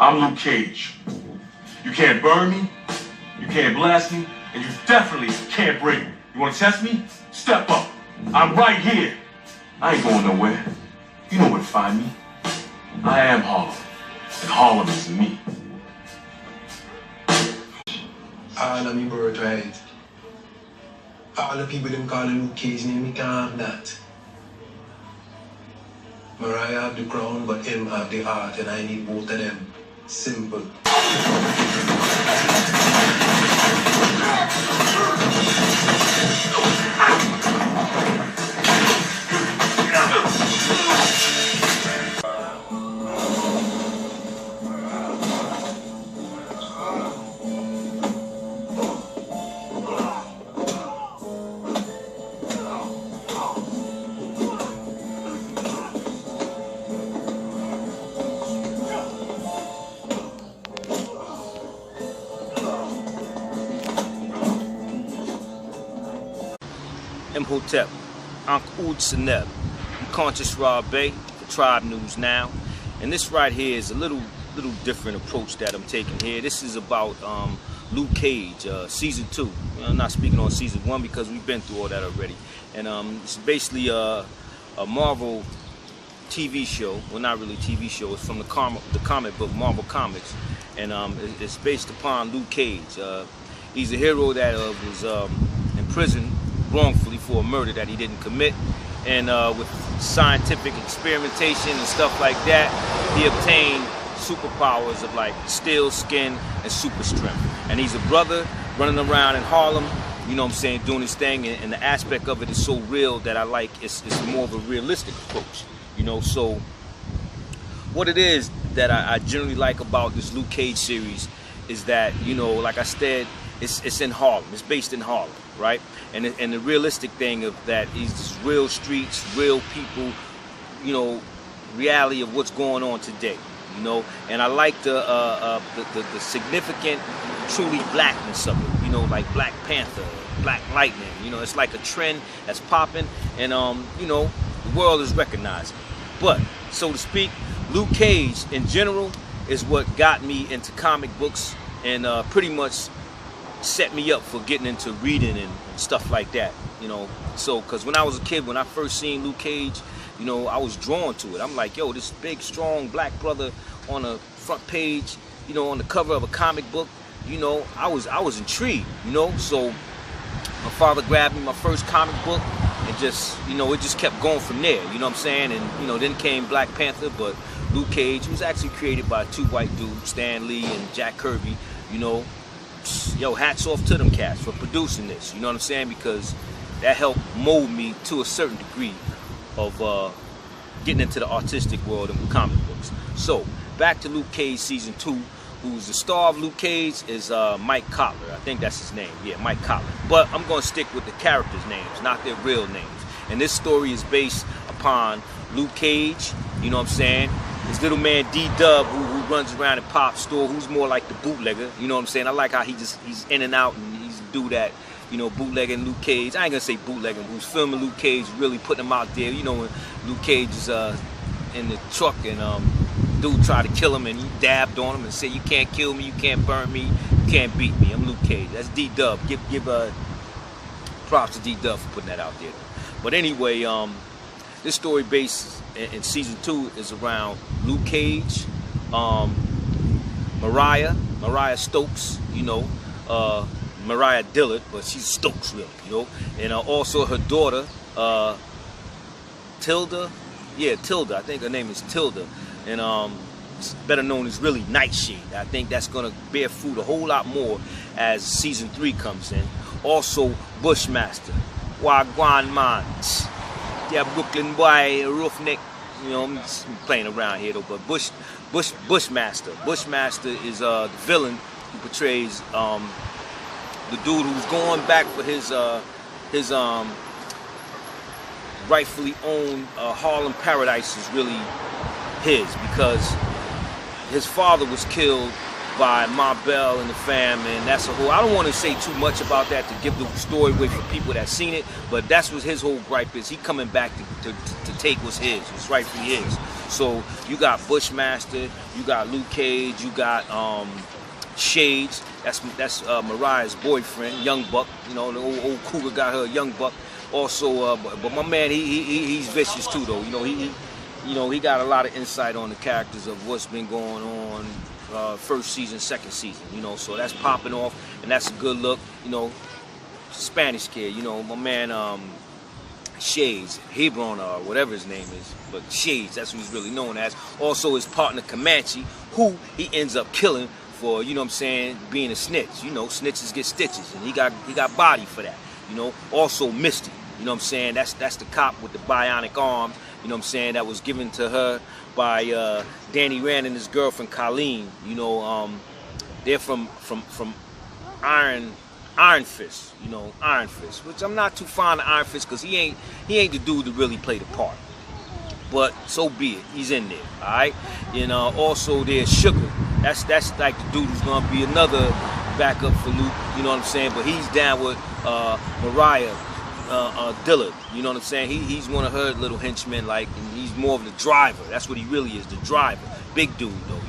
I'm Luke Cage. You can't burn me, you can't blast me, and you definitely can't break me. You wanna test me? Step up. I'm right here. I ain't going nowhere. You know where to find me. I am Harlem, and Harlem is me. All of me birthright. All the people them call Luke Cage name, me can't have that. Mariah have the crown, but him have the heart, and I need both of them. Simple. Imhotep, Uncle Ud Seneb, I'm Conscious Rob Bay for Tribe News Now, and this right here is a little different approach that I'm taking here. This is about Luke Cage, season 2. I'm not speaking on season 1 because we've been through all that already, and it's basically a Marvel TV show. Well, not really a TV show. It's from the comic book Marvel Comics, and it's based upon Luke Cage. He's a hero that was in prison wrongfully for a murder that he didn't commit, and with scientific experimentation and stuff like that, he obtained superpowers of like steel skin and super strength. And he's a brother running around in Harlem, you know what I'm saying, doing his thing, and the aspect of it is so real that I like it's more of a realistic approach, you know. So what it is that I generally like about this Luke Cage series is that, you know, like I said, it's in Harlem. It's based in Harlem, right? And the realistic thing of that is just real streets, real people, you know, reality of what's going on today, you know. And I like the significant, truly blackness of it, you know, like Black Panther, Black Lightning. You know, it's like a trend that's popping, and you know, the world is recognizing it. But so to speak, Luke Cage in general is what got me into comic books and pretty much set me up for getting into reading and stuff like that, you know. So, because when I was a kid, when I first seen Luke Cage, you know, I was drawn to it. I'm like, yo, this big, strong black brother on the front page, you know, on the cover of a comic book, you know, I was intrigued, you know. So my father grabbed me my first comic book, and just, you know, it just kept going from there, you know what I'm saying? And, you know, then came Black Panther, but Luke Cage was actually created by 2 white dudes, Stan Lee and Jack Kirby, you know. Yo, hats off to them cats for producing this, you know what I'm saying, because that helped mold me to a certain degree of getting into the artistic world and comic books. So, back to Luke Cage season 2, who's the star of Luke Cage is Mike Cotler. I think that's his name, yeah, Mike Cotler. But I'm going to stick with the characters' names, not their real names. And this story is based upon Luke Cage, you know what I'm saying, this little man D-Dub who runs around a pop store, who's more like the bootlegger, you know what I'm saying. I like how he's in and out, and he's a dude that, you know, bootlegging Luke Cage. I ain't gonna say bootlegging, who's filming Luke Cage, really putting him out there. You know, when Luke Cage is in the truck and dude tried to kill him and he dabbed on him and said, you can't kill me, you can't burn me, you can't beat me, I'm Luke Cage. That's D-Dub. Give props to D-Dub for putting that out there. But anyway, this story based in season 2 is around Luke Cage, Mariah Stokes, you know, Mariah Dillard, but she's Stokes really, you know, and also her daughter, Tilda, I think her name is Tilda, and better known as really Nightshade. I think that's gonna bear fruit a whole lot more as season 3 comes in. Also Bushmaster, Wagwan Man, yeah, Brooklyn boy, roughneck. You know, I'm just playing around here though, but Bushmaster is the villain who portrays the dude who's going back for his rightfully owned Harlem Paradise is really his, because his father was killed by Ma Bell and the fam, and that's a whole. I don't want to say too much about that to give the story away for people that seen it, but that's what his whole gripe is. He coming back to take what's his. It's rightfully his. So you got Bushmaster, you got Luke Cage, you got Shades. That's Mariah's boyfriend, Young Buck. You know, the old cougar got her Young Buck. Also, but my man, he's vicious too, though. He got a lot of insight on the characters of what's been going on first season, second season. So that's popping off, and that's a good look. Spanish kid. My man Shades, Hebron, or whatever his name is, but Shades, that's what he's really known as. Also his partner Comanche, who he ends up killing for, being a snitch. Snitches get stitches, and he got body for that. Also Misty, that's the cop with the bionic arm, that was given to her by Danny Rand and his girlfriend Colleen. They're from Iron Fist, Iron Fist, which I'm not too fond of Iron Fist because he ain't the dude to really play the part. But so be it, he's in there, all right. And also there's Sugar. That's like the dude who's gonna be another backup for Luke. But he's down with Mariah Dillard. He's one of her little henchmen, and he's more of the driver. That's what he really is, the driver. Big dude though,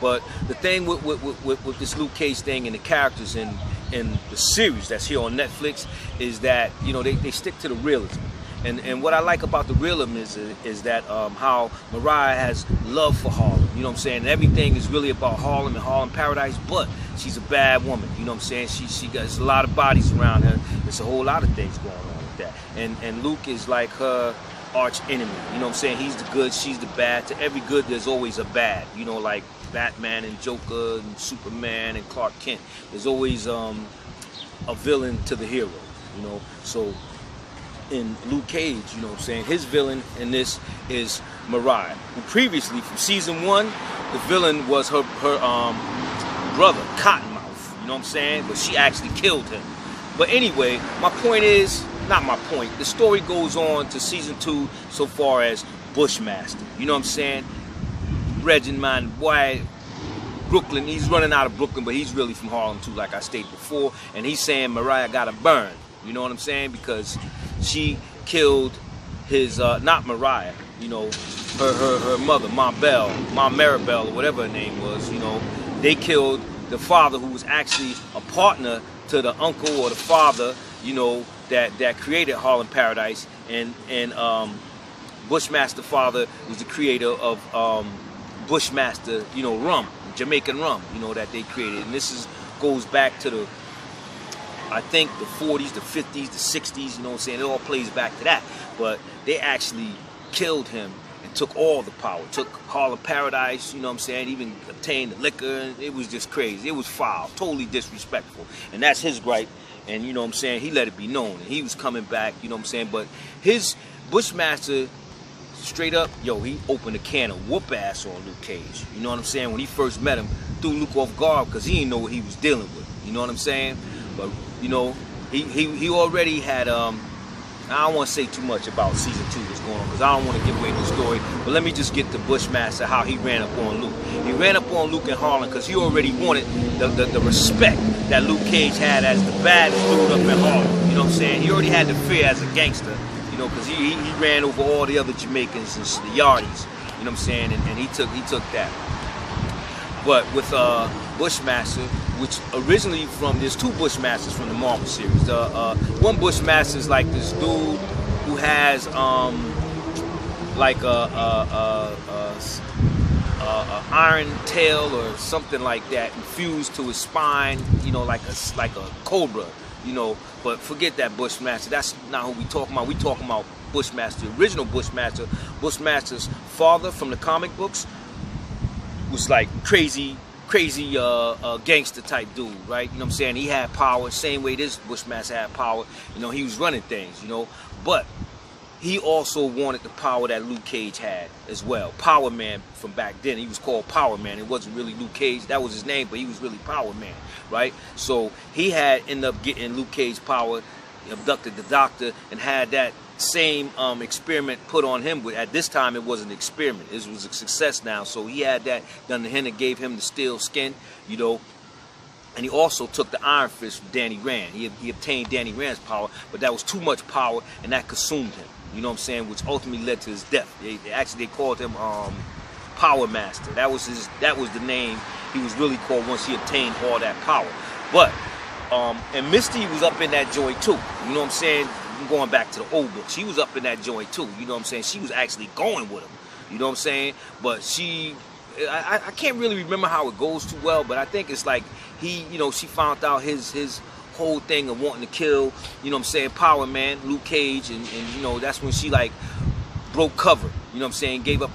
But the thing with this Luke Cage thing and the characters in the series that's here on Netflix is that they stick to the realism. And what I like about the realism is that how Mariah has love for Harlem. Everything is really about Harlem and Harlem Paradise, but she's a bad woman. She got a lot of bodies around her. There's a whole lot of things going on with that. And Luke is like her arch enemy. He's the good, she's the bad. To every good, there's always a bad. Like Batman and Joker and Superman and Clark Kent. There's always a villain to the hero. So in Luke Cage, his villain in this is Mariah, who previously from season 1, the villain was her brother Cottonmouth. But she actually killed him. But anyway, my point is, not my point, the story goes on to season 2 so far as Bushmaster. Reginald White, Brooklyn. He's running out of Brooklyn, but he's really from Harlem too, like I stated before. And he's saying Mariah gotta burn. Because she killed his not Mariah, her mother, Ma Maribel, or whatever her name was. They killed the father, who was actually a partner to the uncle or the father, that created Harlem Paradise, and Bushmaster father was the creator of Bushmaster, rum, Jamaican rum, that they created. And this goes back to I think the 40s, the 50s, the 60s, It all plays back to that. But they actually killed him and took all the power. Took Harlem Paradise, even obtained the liquor. And it was just crazy. It was foul, totally disrespectful. And that's his gripe. And, he let it be known. And he was coming back, But his Bushmaster, straight up, he opened a can of whoop ass on Luke Cage. When he first met him, threw Luke off guard because he didn't know what he was dealing with. But he already had I don't want to say too much about season 2 that's going on because I don't want to give away the story. But let me just get to Bushmaster, how he ran up on Luke. He ran up on Luke in Harlem because he already wanted the respect that Luke Cage had as the baddest dude up in Harlem. He already had the fear as a gangster, because he ran over all the other Jamaicans and the Yardies, and he took that. But with Bushmaster, which originally there's 2 Bushmasters from the Marvel series. One Bushmaster is like this dude who has like a iron tail or something like that infused to his spine, like a cobra, But forget that Bushmaster. That's not who we talking about. We talking about Bushmaster, the original Bushmaster. Bushmaster's father from the comic books was like crazy gangster type dude, right? He had power, same way this Bushmaster had power. He was running things, But he also wanted the power that Luke Cage had as well. Power Man from back then. He was called Power Man. It wasn't really Luke Cage. That was his name, but he was really Power Man, right? So he had ended up getting Luke Cage power, abducted the doctor, and had that same experiment put on him. But at this time, it was an experiment. It was a success now. So he had that done to him and gave him the steel skin, you know. And he also took the Iron Fist from Danny Rand. He obtained Danny Rand's power, but that was too much power, and that consumed him. You know what I'm saying? Which ultimately led to his death. They called him Power Master. That was the name he was really called once he obtained all that power. But and Misty was up in that joint too. You know what I'm saying? Going back to the old book, she was up in that joint too. You know what I'm saying? She was actually going with him. You know what I'm saying? But I can't really remember how it goes too well. But I think it's like she found out his whole thing of wanting to kill, you know what I'm saying, Power Man, Luke Cage, and you know, that's when she like broke cover. You know what I'm saying? Gave up